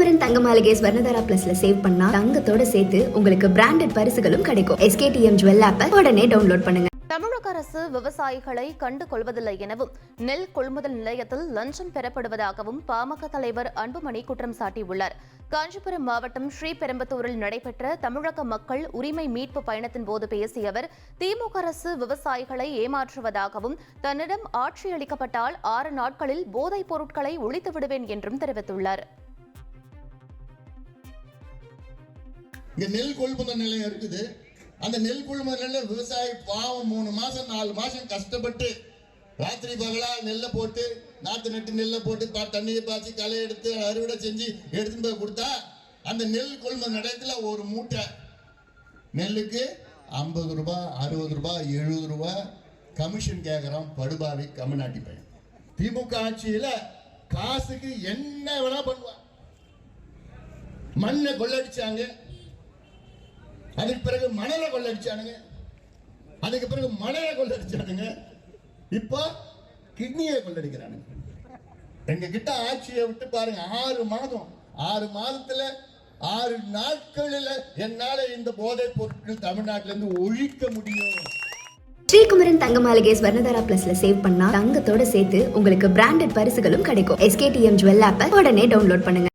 ஸ்ரீகுமரன் தங்க மாளிகை ஸ்வர்ணதாரா பிளஸ்ல சேவ் பண்ணா தங்கத்தோட சேர்த்து உங்களுக்கு பிராண்டட் பரிசுகளும் கிடைக்கும். SKTM ஜுவல் ஆப்பை உடனே டவுன்லோட் பண்ணுங்க. தமிழக அரசு விவசாயிகளை கண்டு கொள்வதில்லை எனவும் நெல் கொள்முதல் நிலையத்தில் லஞ்சம் பெறப்படுவதாகவும் பாமக தலைவர் அன்புமணி குற்றம் சாட்டியுள்ளார். காஞ்சிபுரம் மாவட்டம் ஸ்ரீபெரும்புதூரில் நடைபெற்ற தமிழக மக்கள் உரிமை மீட்பு பயணத்தின் போது பேசிய அவர், திமுக அரசு விவசாயிகளை ஏமாற்றுவதாகவும் தன்னிடம் ஆட்சி அளிக்கப்பட்டால் 6 நாட்களில் போதைப் பொருட்களை ஒழித்து விடுவேன் என்றும் தெரிவித்துள்ளார். நெல் கொள்முதல் நிலையம் இருக்குது. அந்த நெல் கொள்முதல் விவசாயி பாவம் 3 மாசம் 4 மாசம் கஷ்டப்பட்டு ராத்திரி பகலா நெல்லை போட்டு நாத்து நட்டு நெல்லை போட்டு தண்ணியை பாய்ச்சி களை எடுத்து அறுவடை செஞ்சு எடுத்துட்டு போய் கொடுத்தா அந்த நெல் கொள்முதல் நிலையத்துல ஒரு மூட்டை நெல்லுக்கு 50 ரூபாய் 60 ரூபாய் 70 ரூபாய் கமிஷன் கேட்கறான். படுபாவி கம்நாட்டி பையன். திமுக ஆட்சியில காசுக்கு என்ன வேணா பண்ணுவான். மண்ணை கொள்ளடிச்சாங்க, அதுக்கு பிறகு மணலை கொள்ளடிச்சானுங்க, அதுக்கு பிறகு மலையை கொள்ளடிச்சானுங்க, இப்போ கிட்னியை கொள்ளடிக்கிறானுங்க. எங்க கிட்ட ஆட்சியை விட்டு பாருங்க. 6 மாதத்துல 6 நாட்களில் என்னால இந்த போதைப் பொருட்கள் தமிழ்நாட்டில இருந்து ஒழிக்க முடியும். ஸ்ரீகுமரன் தங்க மாளிகை ஸ்வர்ணதாரா பிளஸ்ல சேவ் பண்ணா தங்கத்தோட சேர்த்து உங்களுக்கு பிராண்டட் பரிசுகளும் கிடைக்கும். SKTM ஜுவல் ஆப்பை உடனே டவுன்லோட் பண்ணுங்க.